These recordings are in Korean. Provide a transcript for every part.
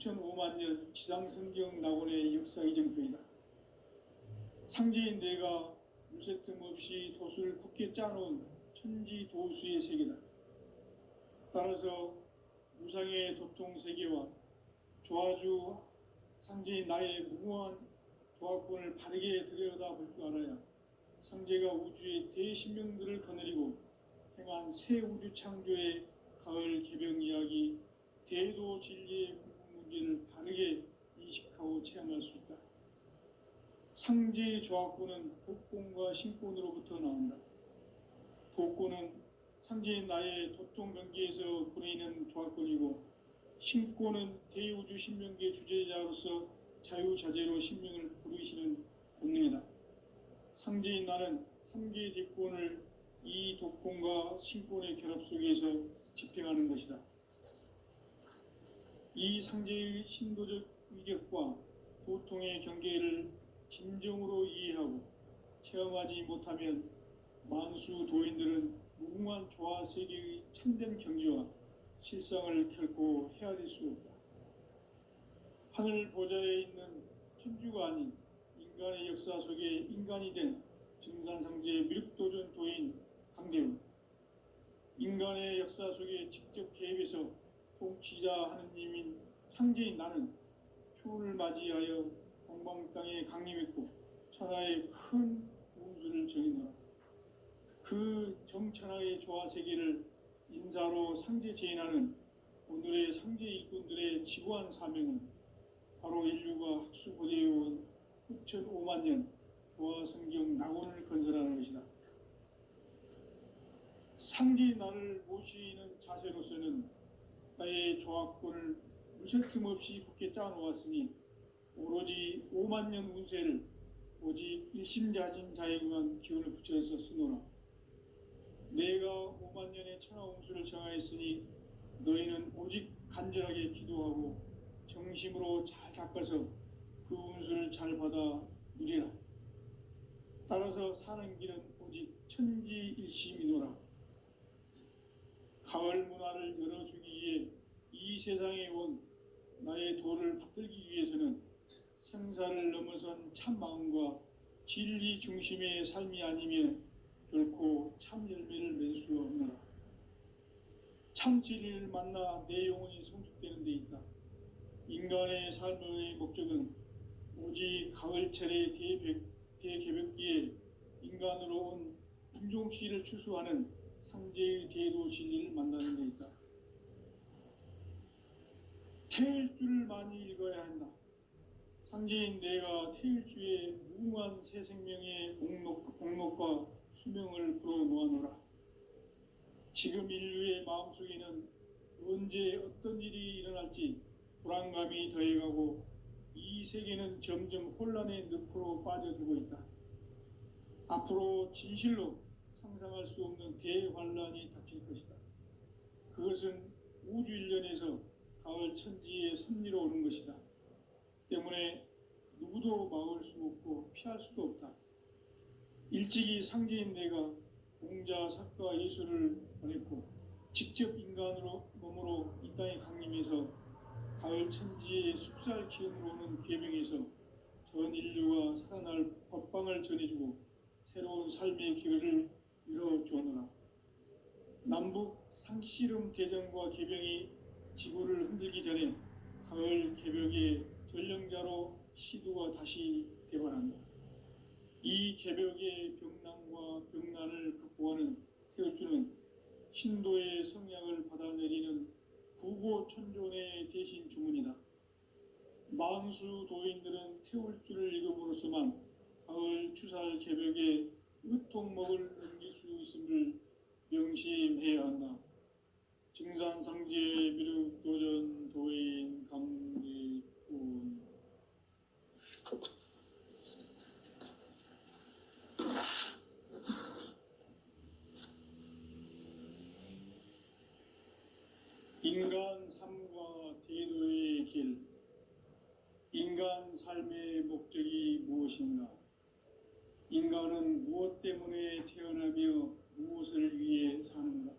9,500만 년 지상성경 낙원의 역사 이정표이다. 상제인 내가 물새 틈 없이 도수를 굳게 짜놓은 천지 도수의 세계다. 따라서 무상의 도통 세계와 조화주 상제인 나의 무궁한 조합권을 바르게 들여다볼 줄 알아야 상제가 우주의 대신명들을 거느리고 행한 새 우주 창조의 가을 개병 이야기, 대도 진리의 궁극 문제를 바르게 인식하고 체험할 수 있다. 상제의 조합권은 복권과 신권으로부터 나온다. 복권은 상제인 나의 도통 경계에서 보내는 조합권이고, 신권은 대우주 신명계 주제자로서 자유자재로 신명을 부르시는 본능이다. 상제인 나는 3개의 대권을 이 독권과 신권의 결합 속에서 집행하는 것이다. 이 상제의 신도적 위격과 도통의 경계를 진정으로 이해하고 체험하지 못하면 만수 도인들은 무궁한 조화 세계의 참된 경지와 실상을 결코 헤아릴 수 없다. 하늘 보좌에 있는 천주가 아닌 인간의 역사 속에 인간이 된 증산상제 미륵도전 도인 강대훈, 인간의 역사 속에 직접 개입해서 통치자 하느님인 상제인 나는 추운을 맞이하여 동방 땅에 강림했고 천하의 큰 운수를 정의노라. 그 정천하의 조화 세계를 인사로 상제 제인하는 오늘의 상제 일꾼들의 지구한 사명은 바로 인류가 학수 보대해온 9,500만 년 조화 성경 낙원을 건설하는 것이다. 상제인 나를 모시는 자세로서는 나의 조합권을 물새 틈 없이 굳게 짜놓았으니 오로지 5만 년 운세를 오직 일심자진 자에게만 기운을 붙여서 쓰노라. 내가 5만 년의 천하 운수를 정하였으니 너희는 오직 간절하게 기도하고 정심으로 잘 닦아서 그 운수를 잘 받아 누리라. 따라서 사는 길은 오직 천지일심이노라. 가을 문화를 열어주기 위해 이 세상에 온 나의 도를 붙들기 위해서는 생사를 넘어선 참마음과 진리 중심의 삶이 아니면 결코 참 열매를 맺을 수 없노라. 참 진리를 만나 내 영혼이 성숙되는 데 있다. 인간의 삶의 목적은 오직 가을철의 대개벽기에 인간으로 온 인종시를 추수하는 상제의 대도 진리를 만나는 데 있다. 태일주를 많이 읽어야 한다. 상제인 내가 태일주의 무궁한 새 생명의 목록과 수명을 불어놓아노라. 지금 인류의 마음속에는 언제 어떤 일이 일어날지 불안감이 더해가고 이 세계는 점점 혼란의 늪으로 빠져들고 있다. 앞으로 진실로 상상할 수 없는 대환란이 닥칠 것이다. 그것은 우주 일련에서 가을 천지의 섭리로 오는 것이다. 때문에 누구도 막을 수 없고 피할 수도 없다. 일찍이 상제인 내가 공자, 석가, 예수를 보냈고 직접 인간으로 몸으로 이 땅에 강림해서 가을 천지의 숲살 기운으로 오는 계명에서 전 인류가 살아날 법방을 전해주고 새로운 삶의 기회를 이뤄주었노라. 남북 상씨름 대전과 개병이 지구를 흔들기 전에 가을 개벽의 전령자로 시두가 다시 대발한다. 이 개벽의 병난과 병난을 극복하는 태울주는 신도의 성량을 받아내리는 구고천존의 대신 주문이다. 만수 도인들은 태울주를 읽음으로써만 가을 추살 개벽에 의통목을 넘길 수 있음을 명심해야 한다. 증산상제 미륵도전 도인 강대훈. 인간 삶과 대도의 길. 인간 삶의 목적이 무엇인가? 인간은 무엇 때문에 태어나며 무엇을 위해 사는가?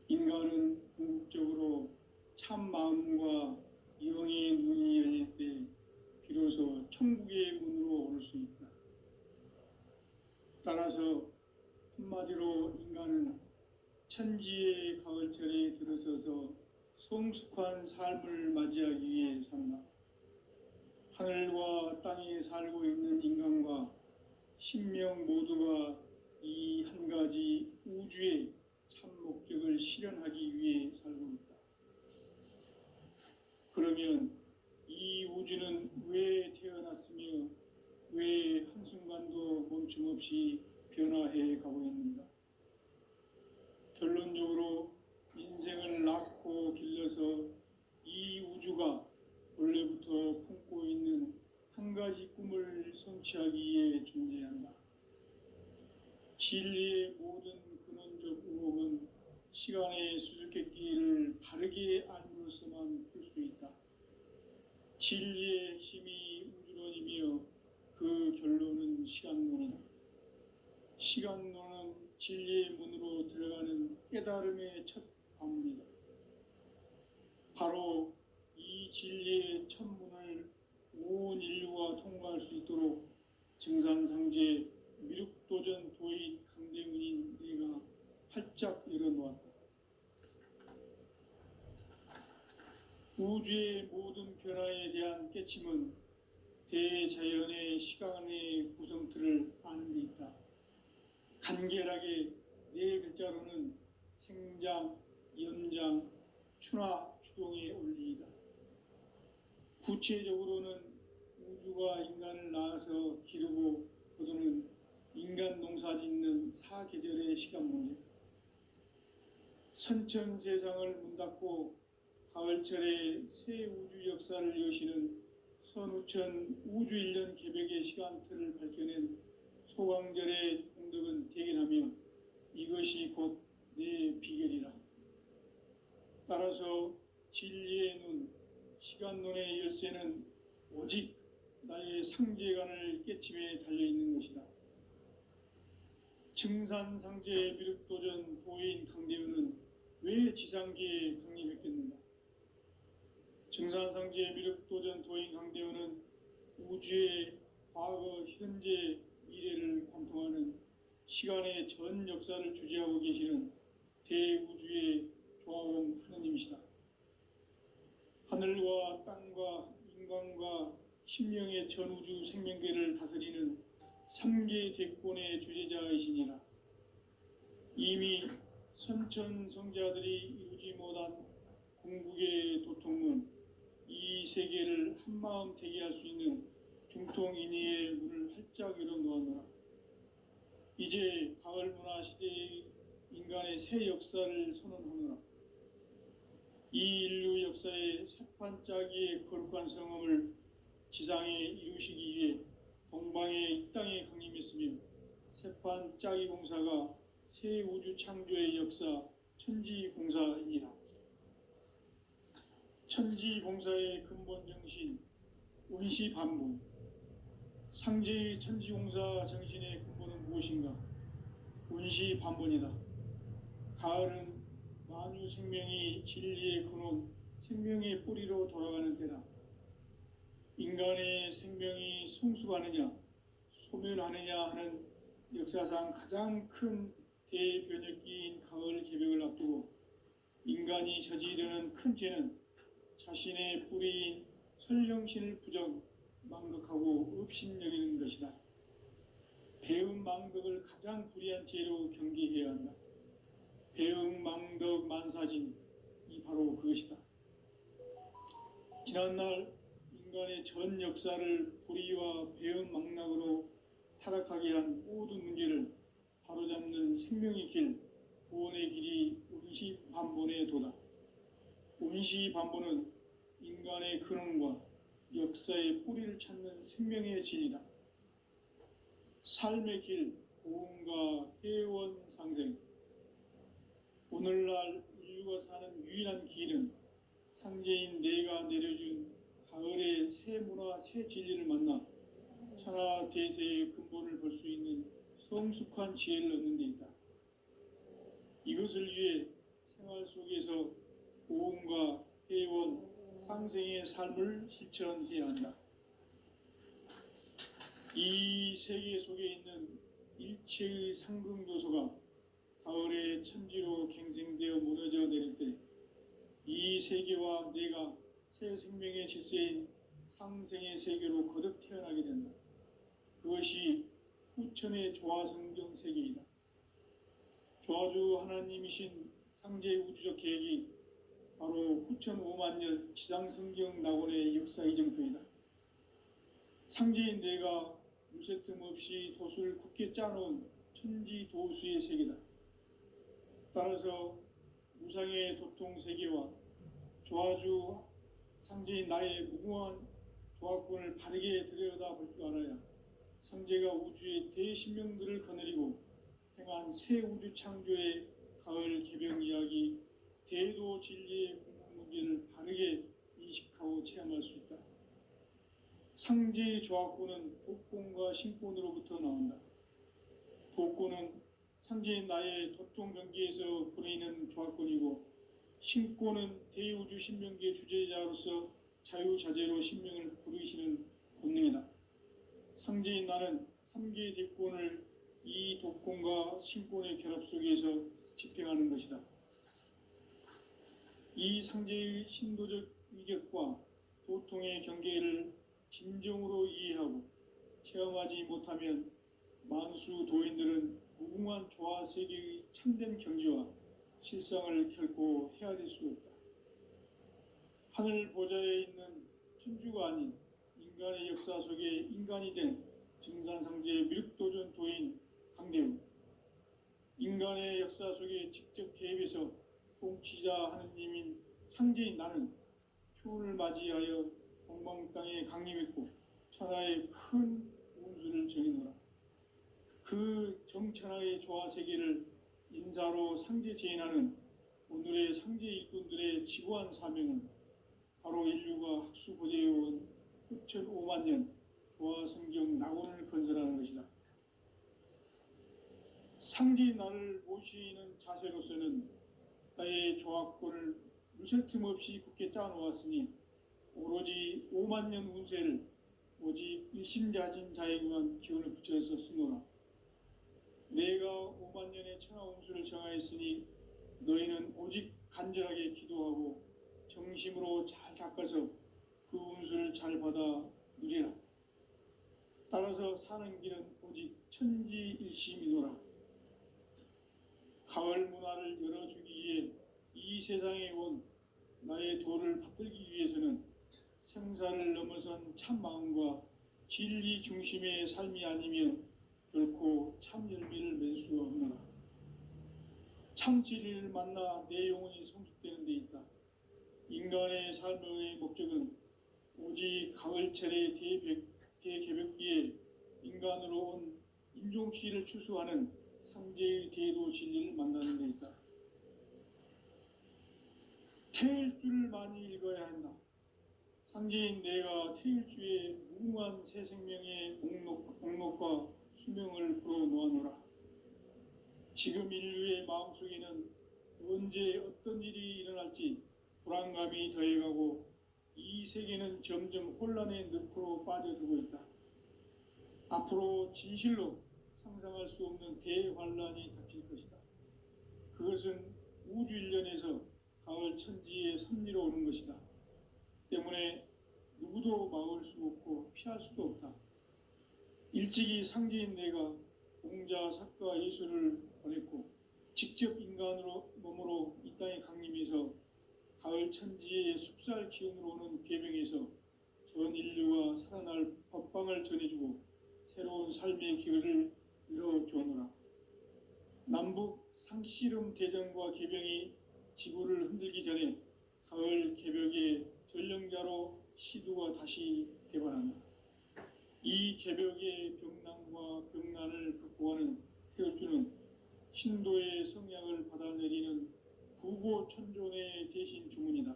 인간은 궁극적으로 참 마음과 영의 눈이 열릴 때 비로소 천국의 문으로 오를 수 있다. 따라서 한마디로 인간은 천지의 가을철에 들어서서 성숙한 삶을 맞이하기 위해 산다. 하늘과 땅에 살고 있는 인간과 신명 모두가 이 한 가지 우주의 참 목적을 실현하기 위해 살고 있다. 그러면 이 우주는 왜 태어났으며 왜 한순간도 멈춤없이 변화해 가고 있는가? 결론적으로 인생을 낳고 길러서 이 우주가 원래부터 품고 있는 한 가지 꿈을 성취하기 위해 존재한다. 진리의 모든 근원적 의혹은 시간의 수수께끼를 바르게 알므로써만 풀 수 있다. 진리의 핵심이 우주론이며 그 결론은 시간론이다. 시간론은 진리의 문으로 들어가는 깨달음의 첫 관문이다. 바로 이 진리의 첫 문을 온 인류가 통과할 수 있도록 증산상제 미륵도전 도인 강대문인 내가 활짝 열어놓았다. 우주의 모든 변화에 대한 깨침은 대자연의 시간의 구성틀을 아는 데 있다. 간결하게 네 글자로는 생장, 연장, 추나 추동의 원리이다. 구체적으로는 우주가 인간을 낳아서 기르고 거두는 인간 농사 짓는 사계절의 시간 문제다. 선천 세상을 문 닫고 가을철에 새 우주 역사를 여시는 선우천 우주 1년 개백의 시간틀을 밝혀낸 소강절의 공덕은 대견하며 이것이 곧 내 비결이라. 따라서 진리의 눈, 시간론의 열쇠는 오직 나의 상제관을 깨침에 달려있는 것이다. 증산상제 미륵도전 도인 강대우는 왜 지상계에 강림했겠는가? 증산상제 미륵도전 도인 강대우는 우주의 과거, 현재, 미래를 관통하는 시간의 전 역사를 주재하고 계시는 대우주의 조화원 하느님이시다. 하늘과 땅과 인간과 신명의 전우주 생명계를 다스리는 3계 대권의 주재자이시니라. 이미 선천성자들이 이루지 못한 궁극의 도통은 이 세계를 한마음 되게 할 수 있는 중통인의의 문을 활짝 열어놓았노라. 이제 가을 문화 시대의 인간의 새 역사를 선언하노라. 이 인류 역사의 새판짜기의 거룩한 성험을 지상에 이루시기 위해 동방의 이 땅에 강림했으며 새판짜기 공사가 새 우주 창조의 역사 천지공사이니라. 천지공사의 근본 정신 원시반복. 상제의 천지공사 정신의 근본은 무엇인가? 원시반복이다. 가을은 만유 생명이 진리의 근원, 생명의 뿌리로 돌아가는 때다. 인간의 생명이 성숙하느냐, 소멸하느냐 하는 역사상 가장 큰 대변혁기인 가을 개벽을 앞두고 인간이 저지르는 큰 죄는 자신의 뿌리인 설령신을 부정, 망덕하고 업신여기는 것이다. 배음 망덕을 가장 불의한 죄로 경계해야 한다. 배음 망덕 만사진이 바로 그것이다. 지난날 인간의 전 역사를 불의와 배음 망락으로 타락하게 한 모든 문제를 바로잡는 생명의 길, 구원의 길이 운시반본의 도다. 운시반본은 인간의 근원과 역사의 뿌리를 찾는 생명의 진리다. 삶의 길, 고음과 회원 상생. 오늘날 인류가 사는 유일한 길은 상제인 내가 내려준 가을의 새 문화, 새 진리를 만나 천하 대세의 근본을 볼 수 있는 성숙한 지혜를 얻는 데 있다. 이것을 위해 생활 속에서 고음과 회원, 상생의 삶을 실천해야 한다. 이 세계 속에 있는 일체의 상승도소가 가을의 천지로 갱생되어 무너져 내릴 때 이 세계와 내가 새 생명의 질서인 상생의 세계로 거듭 태어나게 된다. 그것이 후천의 조화성경 세계이다. 조화주 하나님이신 상제의 우주적 계획이 바로 후천 5만 년 지상성경 낙원의 역사 이정표이다. 상제인 내가 무쇠 틈 없이 도수를 굳게 짜놓은 천지 도수의 세계다. 따라서 무상의 도통 세계와 조화주 상제인 나의 무궁한 조화권을 바르게 들여다볼 줄 알아야 상제가 우주의 대신명들을 거느리고 행한 새 우주 창조의 가을 개병 이야기, 대도 진리의 궁극 문제를 바르게 인식하고 체험할 수 있다. 상제의 조화권은 복권과 신권으로부터 나온다. 복권은 상제인 나의 도통 경계에서 보내는 조화권이고, 신권은 대우주 신명기의 주제자로서 자유자재로 신명을 부르시는 본능이다. 상제인 나는 3개의 대권을 이 독권과 신권의 결합 속에서 집행하는 것이다. 이 상제의 신도적 위격과 도통의 경계를 진정으로 이해하고 체험하지 못하면 만수 도인들은 무궁한 조화 세계의 참된 경지와 실상을 결코 헤아릴 수 없다. 하늘 보좌에 있는 천주가 아닌 인간의 역사 속에 인간이 된 증산상제의 밀도전 도인 강대우, 인간의 역사 속에 직접 개입해서 통치자 하느님인 상제인 나는 추운을 맞이하여 동방 땅에 강림했고 천하의 큰 운수를 정해놓으라. 그 정천하의 조화 세계를 인사로 상제 제인하는 오늘의 상제 일꾼들의 지구한 사명은 바로 인류가 학수고대해온 후천 5만 년 조화 성경 낙원을 건설하는 것이다. 상제인 나를 모시는 자세로서는 나의 조화권을 무쇠 틈 없이 굳게 짜놓았으니 오로지 5만 년 운세를 오직 일심자진 자에게만 기운을 붙여서 쓰노라. 내가 5만 년의 천하 운수를 정하였으니 너희는 오직 간절하게 기도하고 정심으로 잘 닦아서 그 운수를 잘 받아 누리라. 따라서 사는 길은 오직 천지일심이노라. 가을 문화를 열어주기 위해 이 세상에 온 나의 도를 붙들기 위해서는 생사를 넘어선 참 마음과 진리 중심의 삶이 아니면 결코 참 열매를 맺을 수 없노라. 참 진리를 만나 내 영혼이 성숙되는 데 있다. 인간의 삶의 목적은 오직 가을철의 대개벽기에 인간으로 온 인종치를 추수하는 상제의 대도 진리를 만나는 데 있다. 태일주를 많이 읽어야 한다. 상제인 내가 태일주의 무궁한 새 생명의 목록과 수명을 불어놓아노라. 지금 인류의 마음속에는 언제 어떤 일이 일어날지 불안감이 더해가고 이 세계는 점점 혼란의 늪으로 빠져들고 있다. 앞으로 진실로 상상할 수 없는 대환란이 닥칠 것이다. 그것은 우주 일련에서 가을 천지의 섭리로 오는 것이다. 때문에 누구도 막을 수 없고 피할 수도 없다. 일찍이 상제인 내가 공자, 사과, 예수를 보냈고 직접 인간으로 몸으로 이 땅에 강림해서 가을 천지의 숲살 기운으로 오는 계명에서 전 인류가 살아날 법방을 전해주고 새로운 삶의 기회를 이뤄주었노라. 남북 상씨름 대전과 계병이 지구를 흔들기 전에 가을 개벽의 전령자로 시두가 다시 대발한다. 이 개벽의 병난과 병난을 극복하는 태울주는 신도의 성향을 받아내리는 구고천존의 대신 주문이다.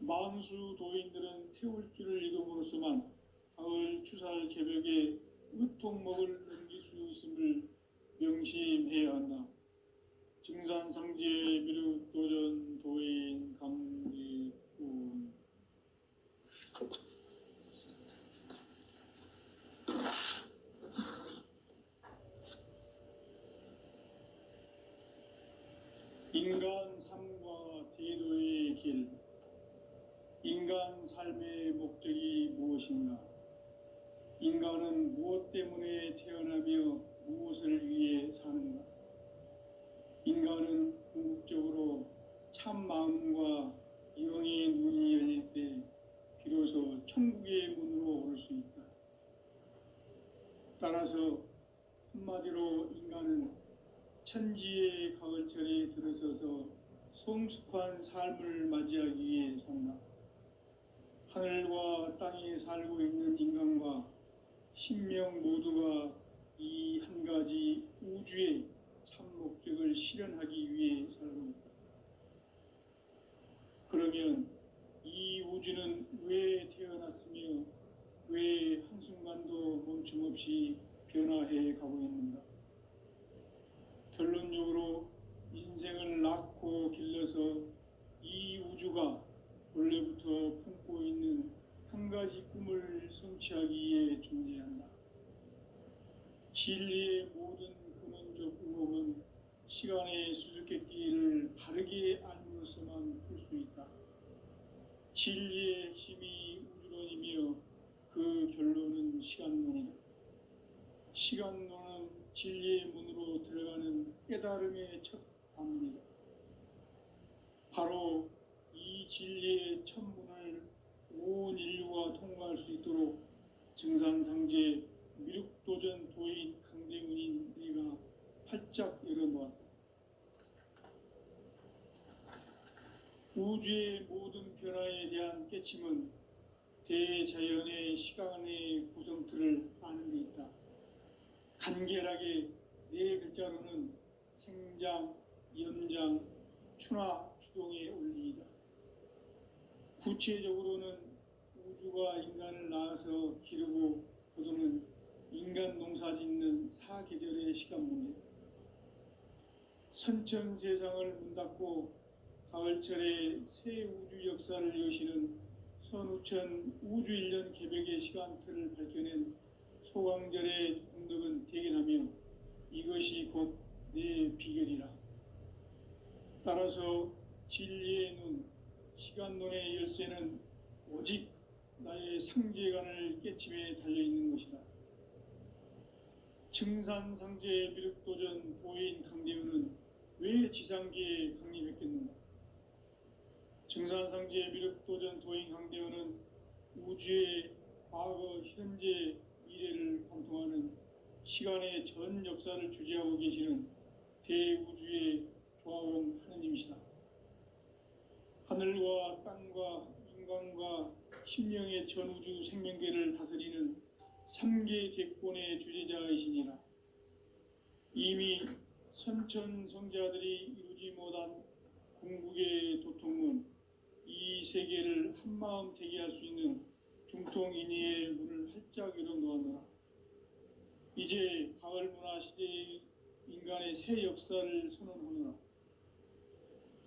만수 도인들은 태울주를 읽음으로써만 가을 추살 개벽에 의통목을 넘길 수 있음을 명심해야 한다. 증산상제 미륵도전 도인 강대군 인간 삶의 목적이 무엇인가? 인간은 무엇 때문에 태어나며 무엇을 위해 사는가? 인간은 궁극적으로 참 마음과 영의 눈이 열릴 때 비로소 천국의 문으로 오를 수 있다. 따라서 한마디로 인간은 천지의 가을철에 들어서서 성숙한 삶을 맞이하기 위해 산다. 하늘과 땅에 살고 있는 인간과 신명 모두가 이 한 가지 우주의 참 목적을 실현하기 위해 살고 있다. 그러면 이 우주는 왜 태어났으며 왜 한순간도 멈춤 없이 변화해 가고 있는가? 결론적으로 인생을 낳고 길러서 이 우주가 원래부터 품고 있는 한 가지 꿈을 성취하기 위해 존재한다. 진리의 모든 근원적 의혹은 시간의 수수께끼를 바르게 알므로서만 풀 수 있다. 진리의 핵심이 우주론이며 그 결론은 시간론이다. 시간론은 진리의 문으로 들어가는 깨달음의 첫 방문이다. 바로 이 진리의 첫 문을 온 인류가 통과할 수 있도록 증산상제 미륵도전 도인 강대문인 내가 활짝 열어놓았다. 우주의 모든 변화에 대한 깨침은 대자연의 시간의 구성틀을 아는 데 있다. 간결하게 네 글자로는 생장, 연장, 추나 추동의 원리이다. 구체적으로는 우주가 인간을 낳아서 기르고 거두는 인간 농사 짓는 사계절의 시간 문제. 선천 세상을 문 닫고 가을철에 새 우주 역사를 여시는 선우천 우주 1년 개벽의 시간틀을 밝혀낸 소강절의 공덕은 대견하며 이것이 곧 내 비결이라. 따라서 진리의 눈, 시간론의 열쇠는 오직 나의 상제관을 깨침에 달려있는 것이다. 증산상제 미륵도전 도인 강대우는 왜 지상계에 강림했겠는가? 증산상제 미륵도전 도인 강대우는 우주의 과거, 현재, 미래를 관통하는 시간의 전 역사를 주재하고 계시는 대우주의 조화원 하느님이시다. 하늘과 땅과 인간과 심령의 전우주 생명계를 다스리는 3계 대권의 주재자이시니라. 이미 선천성자들이 이루지 못한 궁극의 도통은 이 세계를 한마음 되게 할 수 있는 중통인의의 문을 활짝 열어놓았노라. 이제 가을 문화 시대의 인간의 새 역사를 선언하노라.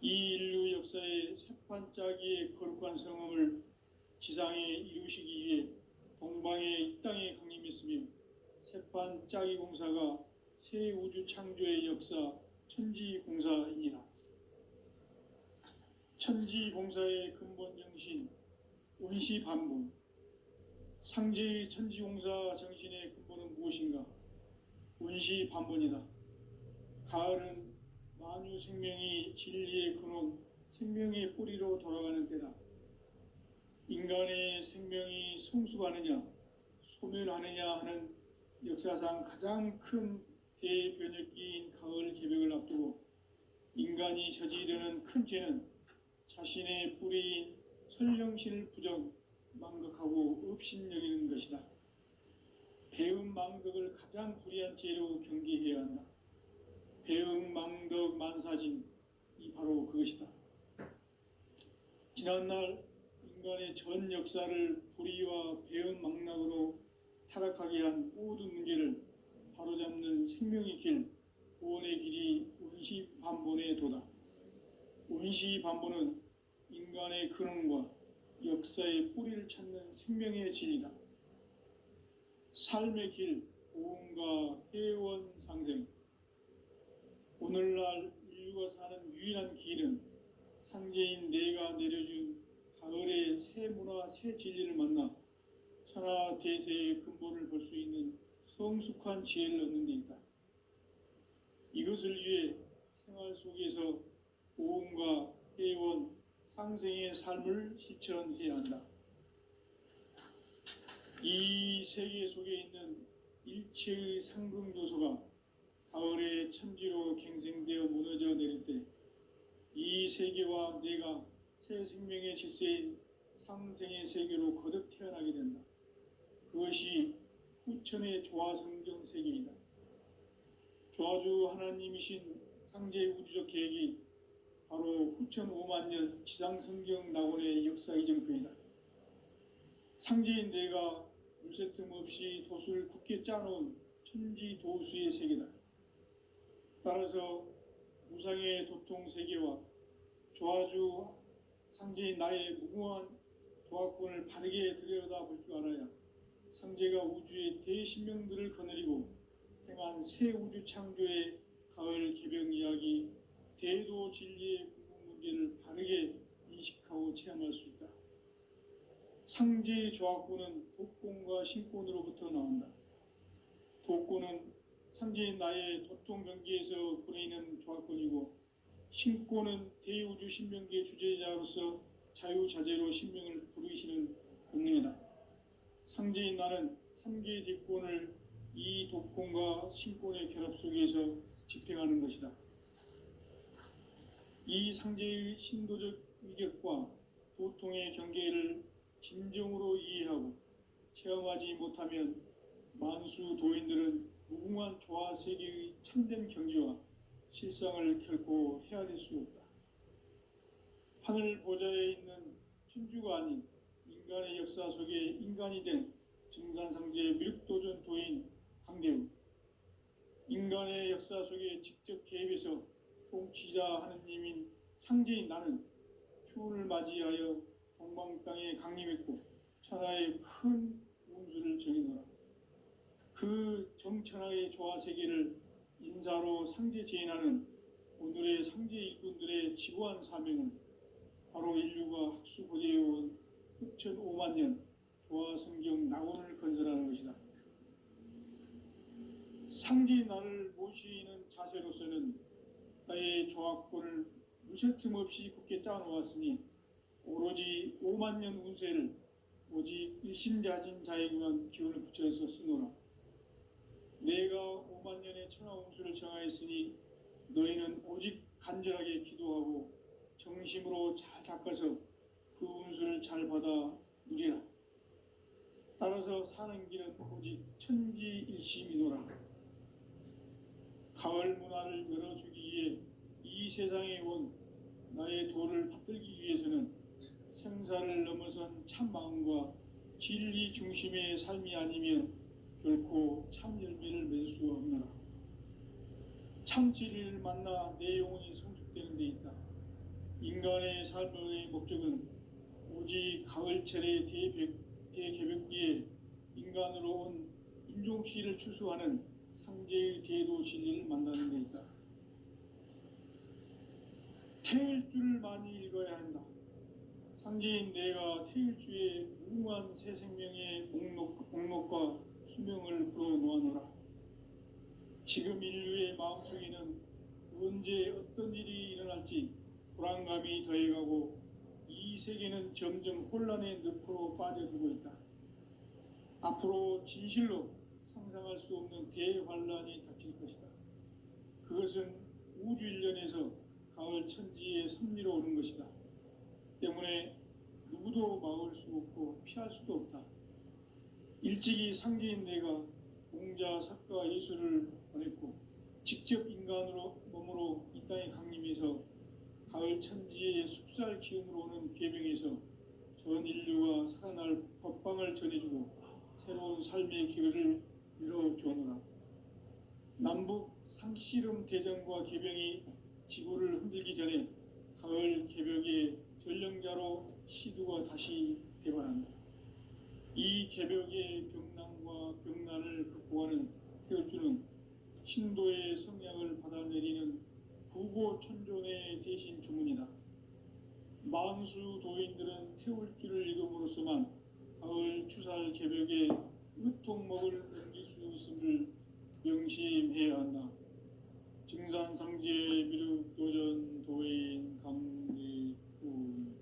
이 인류 역사의 새판짜기의 거룩한 성음을 지상에 이루시기 위해 동방의 이 땅에 강림했으며 새판짜기 공사가 새 우주 창조의 역사 천지공사이니라. 천지공사의 근본 정신 원시반분. 상제의 천지공사 정신의 근본은 무엇인가? 원시반분이다. 가을은 만유 생명이 진리의 근원, 생명의 뿌리로 돌아가는 때다. 인간의 생명이 성숙하느냐, 소멸하느냐 하는 역사상 가장 큰 대변혁기인 가을 개벽을 앞두고 인간이 저지르는 큰 죄는 자신의 뿌리인 설령신을 부정, 망덕하고 업신여기는 것이다. 배음 망덕을 가장 불의한 죄로 경계해야 한다. 배음 망덕 만사진, 이 바로 그것이다. 지난날 인간의 전 역사를 불의와 배음 망락으로 타락하게 한 모든 문제를 바로잡는 생명의 길, 구원의 길이 원시반본의 도다. 원시반본은 인간의 근원과 역사의 뿌리를 찾는 생명의 진리다. 삶의 길, 고음과 회원 상생. 오늘날 인류가 사는 유일한 길은 상제인 내가 내려준 가을의 새 문화 새 진리를 만나 천하 대세의 근본을 볼 수 있는 성숙한 지혜를 얻는 데 있다. 이것을 위해 생활 속에서 오음과 회원, 상생의 삶을 실천해야 한다. 이 세계 속에 있는 일체의 상승조소가 가을의 천지로 갱생되어 무너져 내릴 때 이 세계와 내가 새 생명의 질서인 상생의 세계로 거듭 태어나게 된다. 그것이 후천의 조화성경 세계이다. 조화주 하나님이신 상제 우주적 계획이 바로 후천 5만 년 지상성경 낙원의 역사 이정표이다. 상제인 내가 물새 틈 없이 도수를 굳게 짜놓은 천지 도수의 세계다. 따라서 무상의 도통 세계와 조화주 상제인 나의 무궁한 조화권을 바르게 들여다볼 줄 알아야 상제가 우주의 대신명들을 거느리고 행한 새 우주 창조의 가을 개병 이야기, 대도 진리의 궁극 문제를 바르게 인식하고 체험할 수 있다. 상제의 조화권은 독권과 신권으로부터 나온다. 독권은 상제인 나의 도통 경계에서 부리는 조화권이고, 신권은 대우주 신명계의 주제자로서 자유자재로 신명을 부르시는 본능이다. 상제인 나는 3개의 뒷권을 이 독권과 신권의 결합 속에서 집행하는 것이다. 이 상제의 신도적 위격과 도통의 경계를 진정으로 이해하고 체험하지 못하면 만수 도인들은 무궁한 조화 세계의 참된 경지와 실상을 결코 헤아릴 수 없다. 하늘 보좌에 있는 천주가 아닌 인간의 역사 속에 인간이 된 증산상제 미륵도전 도인 강대우, 인간의 역사 속에 직접 개입해서 통치자 하느님인 상제인 나는 추운을 맞이하여 동방 땅에 강림했고 천하의 큰 운수를 정해놓아 그 정천하의 조화 세계를 인사로 상제 제인하는 오늘의 상제 일꾼들의 지구한 사명은 바로 인류가 학수고대해온 후천 5만 년 조화 성경 낙원을 건설하는 것이다. 상제인 나를 모시는 자세로서는 나의 조화권을 무쇠틈 없이 굳게 짜놓았으니 오로지 5만 년 운세를 오직 일심자진 자에게만 기운을 붙여서 쓰노라. 내가 5만 년의 천하 운수를 정하였으니 너희는 오직 간절하게 기도하고 정심으로 잘 닦아서 그 운수를 잘 받아 누리라. 따라서 사는 길은 오직 천지일심이노라. 가을 문화를 열어주기 위해 이 세상에 온 나의 도를 받들기 위해서는 생사를 넘어선 참 마음과 진리 중심의 삶이 아니면 결코 참 열매를 맺을 수 없노라. 참 진리를 만나 내 영혼이 성숙되는 데 있다. 인간의 삶의 목적은 오직 가을철의 대개벽기에 인간으로 온 인종시를 추수하는 상제의 대도 진리를 만나는 데 있다. 태일주를 많이 읽어야 한다. 상제인 내가 태일주의 무궁한 새 생명의 목록과 수명을 불어놓아노라. 지금 인류의 마음속에는 언제 어떤 일이 일어날지 불안감이 더해가고 이 세계는 점점 혼란의 늪으로 빠져들고 있다. 앞으로 진실로 상상할 수 없는 대환란이 닥칠 것이다. 그것은 우주 일련에서 가을 천지의 섭리로 오는 것이다. 때문에 누구도 막을 수 없고 피할 수도 없다. 일찍이 상제인 내가 공자, 사과, 예수를 보냈고 직접 인간으로 몸으로 이 땅에 강림해서 가을 천지의 숲살 기운으로 오는 계명에서 전 인류가 살아날 법방을 전해주고 새로운 삶의 기회를 이뤄주오노라. 남북 상씨름 대전과 계병이 지구를 흔들기 전에 가을 개벽의 전령자로 시두가 다시 대발한다. 이 개벽의 병난과 병난을 극복하는 태울주는 신도의 성향을 받아내리는 부고천존의 대신 주문이다. 만수 도인들은 태울 줄을 익음으로써만 가을 추살 개벽에 으통먹을 넘길 수 있음을 명심해야 한다. 증산상제 미륵도전 도인 강대훈.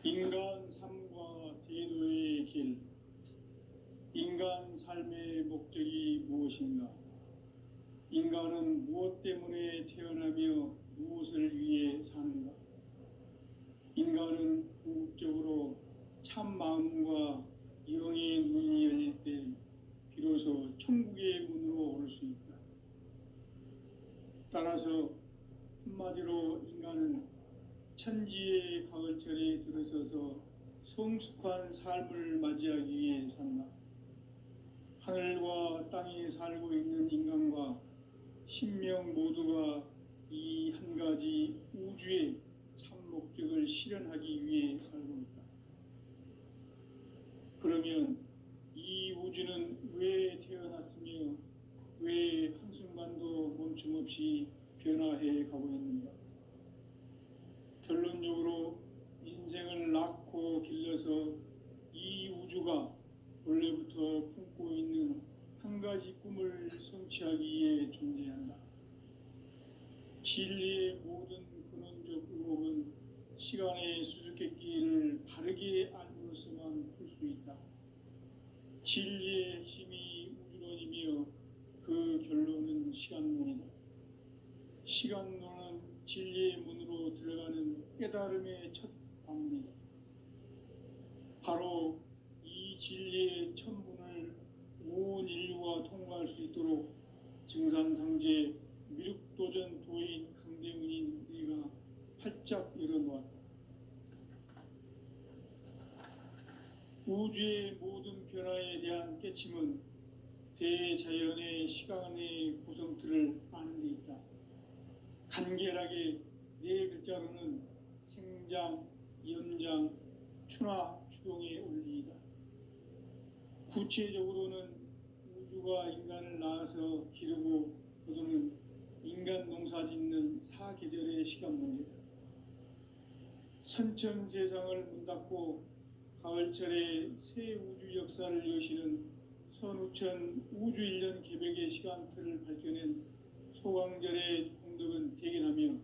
인간 삶과 대도의 길. 인간 삶의 목적이 무엇인가? 인간은 무엇 때문에 태어나며 무엇을 위해 사는가? 인간은 궁극적으로 참 마음과 영의 문이 열릴 때 비로소 천국의 문으로 오를 수 있다. 따라서 한마디로 인간은 천지의 가을철에 들어서서 성숙한 삶을 맞이하기 위해 산다. 하늘과 땅에 살고 있는 인간과 신명 모두가 이 한 가지 우주의 참 목적을 실현하기 위해 살고 있다. 그러면 이 우주는 왜 태어났으며 왜 한순간도 멈춤 없이 변화해 가고 있는가? 결론적으로 인생을 낳고 길러서 이 우주가 원래부터 품고 있는 한 가지 꿈을 성취하기 위해 존재한다. 진리의 모든 근원적 의혹은 시간의 수수께끼를 바르게 알므로서만 풀 수 있다. 진리의 핵심이 우주론이며 그 결론은 시간론이다. 시간론은 진리의 문으로 들어가는 깨달음의 첫 방문이다. 바로 이 진리의 첫 문을 온 인류가 통과할 수 있도록 증산상제 미륵도전 도인 강대훈인 내가 활짝 열어놓았다. 우주의 모든 변화에 대한 깨침은 대자연의 시간의 구성틀을 아는 데 있다. 간결하게 네 글자로는 생장, 연장, 추나 추동의 원리이다. 구체적으로는 우주가 인간을 낳아서 기르고 거두는 인간 농사 짓는 사계절의 시간 문제다. 선천 세상을 문 닫고 가을철에 새 우주 역사를 여시는 선우천 우주 1년 개벽의 시간틀을 밝혀낸 소강절의 공덕은 대견하며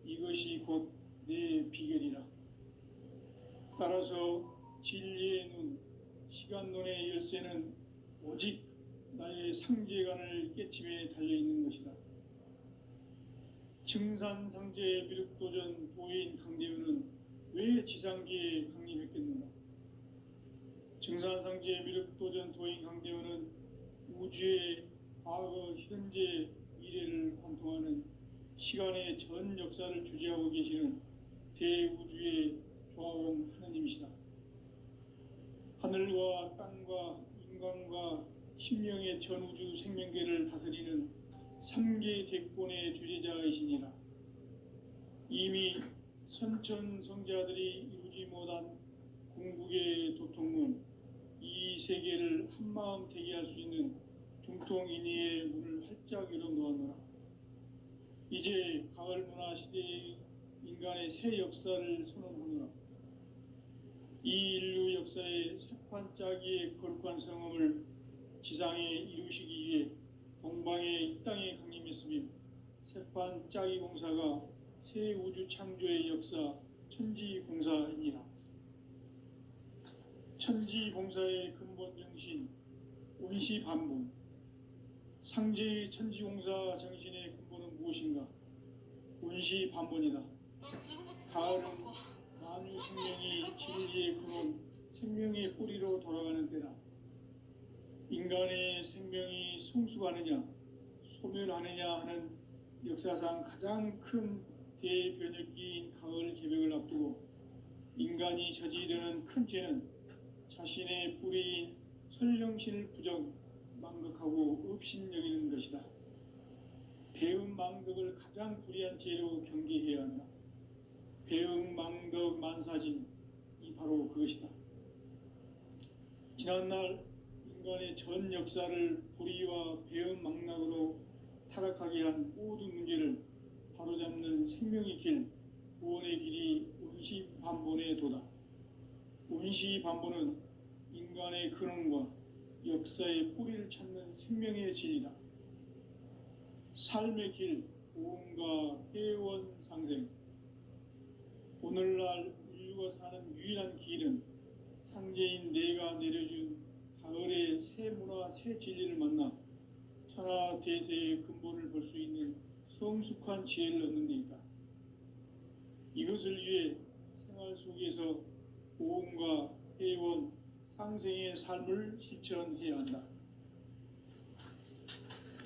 이것이 곧 내 비결이라. 따라서 진리의 눈, 시간론의 열쇠는 오직 나의 상제관을 깨침에 달려있는 것이다. 증산상제 미륵도전 도인 강대훈은 왜 지상계에 강림했겠는가? 증산상제 미륵도전 도인 강대훈은 우주의 과거, 현재, 미래를 관통하는 시간의 전 역사를 주재하고 계시는 대우주의 조화원 하느님이시다. 하늘과 땅과 인간과 신명의 전우주 생명계를 다스리는 3계 대권의 주재자이시니라. 이미 선천성자들이 이루지 못한 궁극의 도통문, 이 세계를 한마음 되게 할 수 있는 중통인의의 문을 활짝 열어놓았노라. 이제 가을 문화 시대의 인간의 새 역사를 선언하노라. 이 인류 역사의 새판짜기의 거룩한 성음을 지상에 이루시기 위해 동방의 이 땅에 강림했으며 새판짜기 공사가 새 우주 창조의 역사 천지공사이니라. 천지공사의 근본 정신 운시반분. 상제의 천지공사 정신의 근본은 무엇인가? 운시반분이다. 가을은 만유 생명이 진리의 근원, 생명의 뿌리로 돌아가는 때다. 인간의 생명이 성숙하느냐, 소멸하느냐 하는 역사상 가장 큰 대변혁기인 가을 개벽을 앞두고 인간이 저지르는 큰 죄는 자신의 뿌리인 설령신을 부정, 망극하고 업신여기는 것이다. 배음 망덕을 가장 불의한 죄로 경계해야 한다. 배음 망덕 만사진, 이 바로 그것이다. 지난날 인간의 전 역사를 불의와 배은망락으로 타락하게 한 모든 문제를 바로잡는 생명의 길, 구원의 길이 운시반본의 도다. 운시반본은 인간의 근원과 역사의 뿌리를 찾는 생명의 진리다. 삶의 길, 보험과 회원 상생. 오늘날 인류가 사는 유일한 길은 상제인 내가 내려준 가을의 새 문화, 새 진리를 만나 천하 대세의 근본을 볼 수 있는 성숙한 지혜를 얻는 데 있다. 이것을 위해 생활 속에서 보험과 회원, 상생의 삶을 실천해야 한다.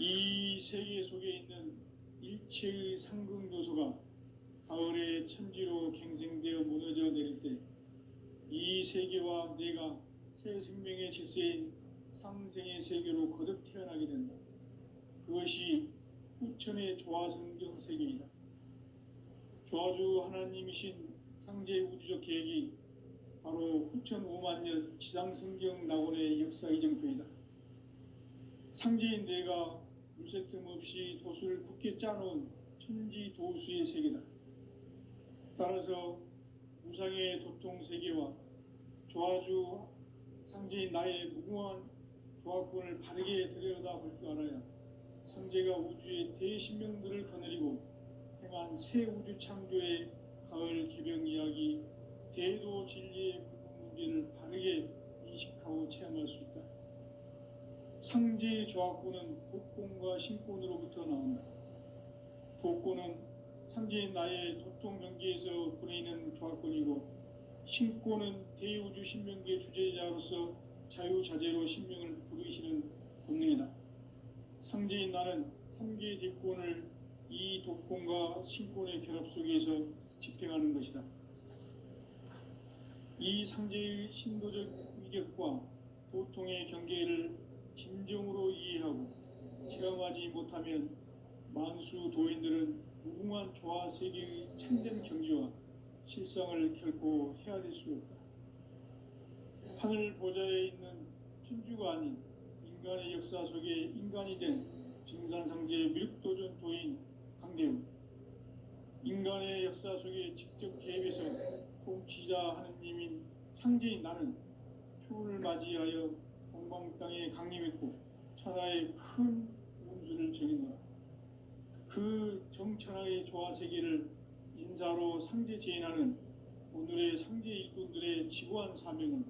이 세계 속에 있는 일체의 상승조소가 가을의 천지로 갱생되어 무너져 내릴 때 이 세계와 내가 새 생명의 질서인 상생의 세계로 거듭 태어나게 된다. 그것이 후천의 조화성경 세계이다. 조화주 하나님이신 상제 우주적 계획이 바로 후천 5만 년 지상성경 낙원의 역사 이정표이다. 상제인 내가 물새 틈 없이 도수를 굳게 짜놓은 천지 도수의 세계다. 따라서 무상의 도통 세계와 조화주 상제인 나의 무궁한 조화권을 바르게 들여다볼 줄 알아야 상제가 우주의 대신명들을 거느리고 행한 새 우주 창조의 가을 개병 이야기, 대도 진리의 근본 문제를 바르게 인식하고 체험할 수 있다. 상제의 조화권은 복권과 신권으로부터 나온다. 복권은 상제인 나의 도통 경계에서 보내는 조화권이고, 신권은 대우주 신명계 주제자로서 자유자재로 신명을 부르시는 본능이다. 상제인 나는 3개의 뒷권을 이 독권과 신권의 결합 속에서 집행하는 것이다. 이 상제의 신도적 위격과 도통의 경계를 진정으로 이해하고 체험하지 못하면 만수 도인들은 무궁한 조화 세계의 참된 경지와 실상을 결코 헤아릴 수 없다. 하늘 보좌에 있는 천주가 아닌 인간의 역사 속에 인간이 된 증산상제 미륵도전 도인 강대훈, 인간의 역사 속에 직접 개입해서 통치자 하느님인 상제인 나는 추운을 맞이하여 동방 땅에 강림했고 천하의 큰 운수를 정해놓아 그 정천하의 조화 세계를 인사로 상제 재현하는 오늘의 상제 일꾼들의 지구한 사명은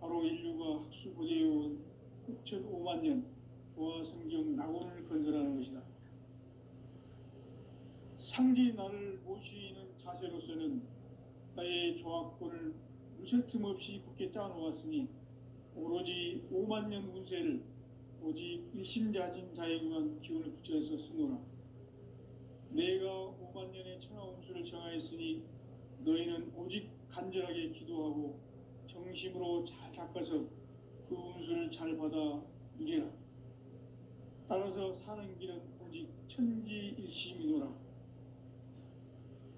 바로 인류가 학수고대해온 후천 5만 년 조화 성경 낙원을 건설하는 것이다. 상제의 나를 모시는 자세로서는 나의 조화권을 물새틈 없이 굳게 짜놓았으니 오로지 5만 년 운세를 오직 일심자진 자에게만 기운을 붙여서 쓰노라. 내가 5만 년의 천하 운수를 정하였으니 너희는 오직 간절하게 기도하고 정심으로 잘 닦아서 그 운수를 잘 받아 누리라. 따라서 사는 길은 오직 천지일심이노라.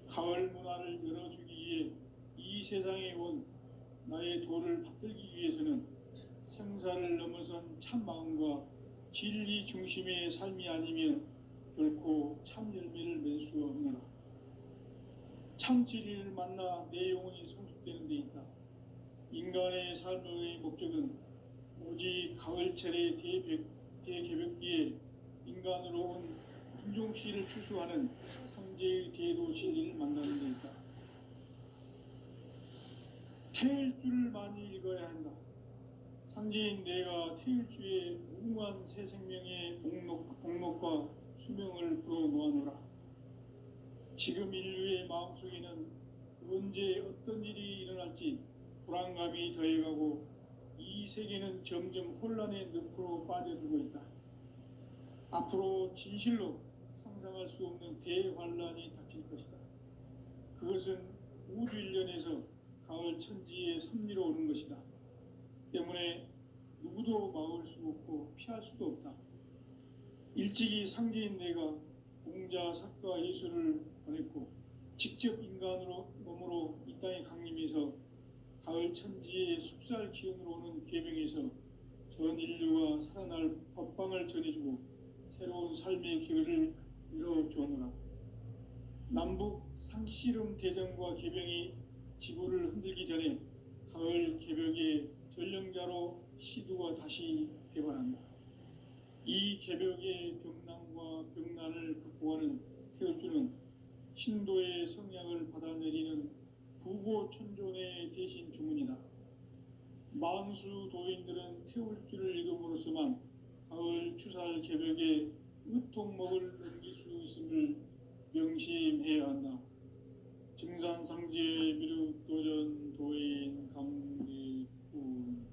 가을 문화를 열어주기 위해 이 세상에 온 나의 도를 받들기 위해서는 생사를 넘어선 참 마음과 진리 중심의 삶이 아니면 결코 참 열매를 맺을 수 없느라. 참 진리를 만나 내 영혼이 성숙되는 데 있다. 인간의 삶의 목적은 오직 가을철의 대개벽기에 인간으로 온 인종시를 추수하는 상제의 대도 진리를 만나는 데 있다. 태일주를 많이 읽어야 한다. 상제인 내가 태일주의 무궁한 새 생명의 목록과 수명을 불어놓아노라. 지금 인류의 마음속에는 언제 어떤 일이 일어날지 불안감이 더해가고 이 세계는 점점 혼란의 늪으로 빠져들고 있다. 앞으로 진실로 상상할 수 없는 대환란이 닥칠 것이다. 그것은 우주 일련에서 가을 천지의 섭리로 오는 것이다. 때문에 누구도 막을 수 없고 피할 수도 없다. 일찍이 상제인 내가 공자, 사과, 예수를 보냈고 직접 인간으로 몸으로 이 땅에 강림해서 가을 천지의 숙살 기운으로 오는 계명에서 전 인류가 살아날 법방을 전해주고 새로운 삶의 기회를 열어주었노라. 남북 상씨름 대전과 개병이 지구를 흔들기 전에 가을 개벽의 전령자로 시두가 다시 개발한다. 이 개벽의 벽난과 벽난을 극복하는 태울주는 신도의 성량을 받아내리는 부고천존의 대신 주문이다. 만수 도인들은 태울주를 읽음으로써만 가을 추살 개벽의 의통목을 넘길 수 있음을 명심해야 한다. 증산상제 미륵도전 도인 강대군.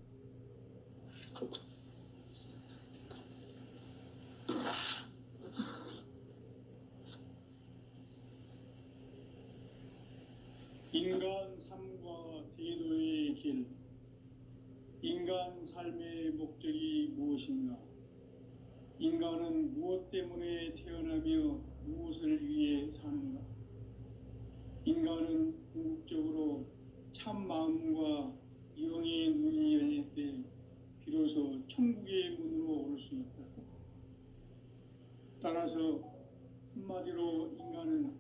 인간 삶과 대도의 길. 인간 삶의 목적이 무엇인가? 인간은 무엇 때문에 태어나며 무엇을 위해 사는가? 인간은 궁극적으로 참 마음과 영의 눈이 열릴 때 비로소 천국의 문으로 올 수 있다. 따라서 한마디로 인간은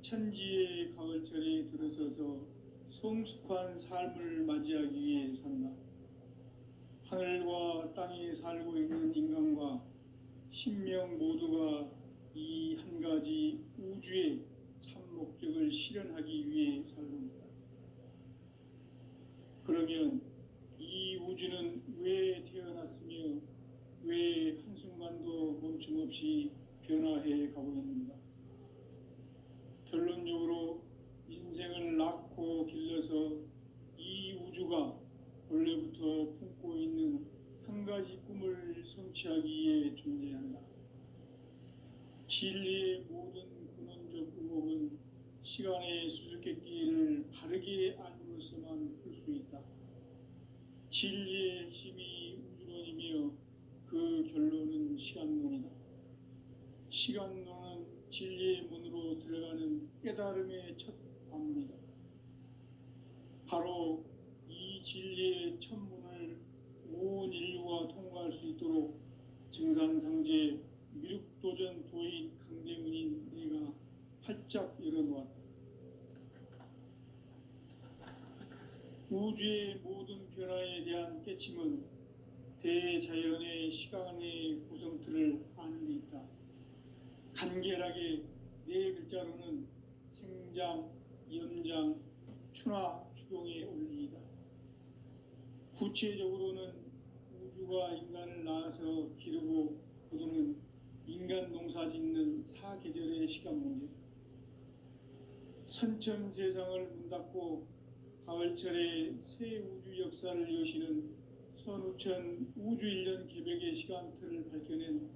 천지의 가을철에 들어서서 성숙한 삶을 맞이하기 위해 산다. 하늘과 땅에 살고 있는 인간과 신명 모두가 이 한 가지 우주의 참 목적을 실현하기 위해 살고 있다. 그러면 이 우주는 왜 태어났으며 왜 한순간도 멈춤없이 변화해 가고 있는가? 결론적으로 인생을 낳고 길러서 이 우주가 원래부터 품고 있는 한 가지 꿈을 성취하기 위해 존재한다. 진리의 모든 근원적 의혹은 시간의 수수께끼를 바르게 알므로써만 풀 수 있다. 진리의 핵심이 우주론이며 그 결론은 시간론이다. 시간론은 진리의 문으로 들어가는 깨달음의 첫 방문이다. 바로 이 진리의 첫 문을 온 인류가 통과할 수 있도록 증산상제 미륵도전 도인 강대문인 내가 활짝 열어놓았다. 우주의 모든 변화에 대한 깨침은 대자연의 시간의 구성틀을 아는 데 있다. 간결하게 네 글자로는 생장, 염장, 추나 추동의 원리이다. 구체적으로는 우주가 인간을 낳아서 기르고 거두는 인간 농사 짓는 사계절의 시간 문제, 선천 세상을 문 닫고 가을철에 새 우주 역사를 여시는 선우천 우주 1년 개벽의 시간틀을 밝혀낸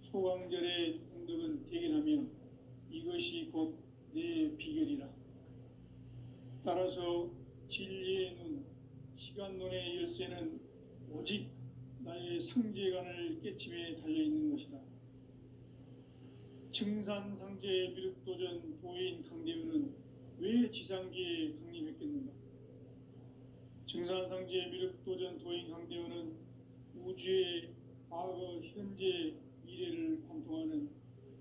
소강절의 공덕은 대견하며 이것이 곧 내 비결이라. 따라서 진리의 눈, 시간론의 열쇠는 오직 나의 상제관을 깨침에 달려있는 것이다. 증산상제 미륵도전 도인 강대문은 왜 지상계에 강림했겠는가? 증산상제 미륵도전 도인 강대문은 우주의 과거, 현재, 미래를 관통하는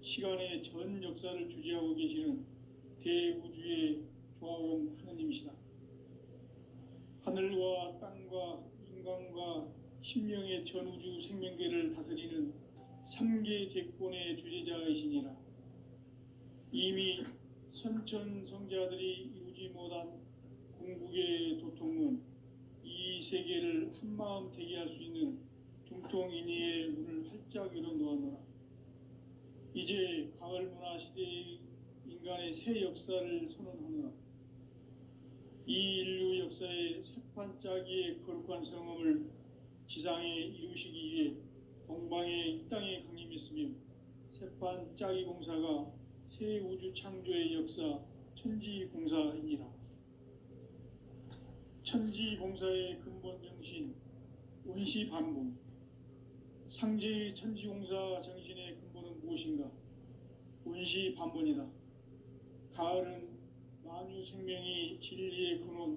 시간의 전 역사를 주재하고 계시는 대우주의 조화원 하느님이시다. 하늘과 땅과 인간과 신명의 전우주 생명계를 다스리는 3계 대권의 주재자이시니라. 이미 선천 성자들이 이루지 못한 궁극의 도통문, 이 세계를 한마음 되게 할 수 있는 중통인의의 문을 활짝 열어놓았노라. 이제 가을 문화 시대의 인간의 새 역사를 선언하노라. 이 인류 역사의 새판짜기의 거룩한 성험을 지상에 이루시기 위해 동방의 이 땅에 강림했으며 새판짜기 공사가 새 우주 창조의 역사 천지공사이니라. 천지공사의 근본 정신 운시반복. 상제의 천지공사 정신의 근본은 무엇인가? 운시반복이다. 가을은 만유 생명이 진리의 근원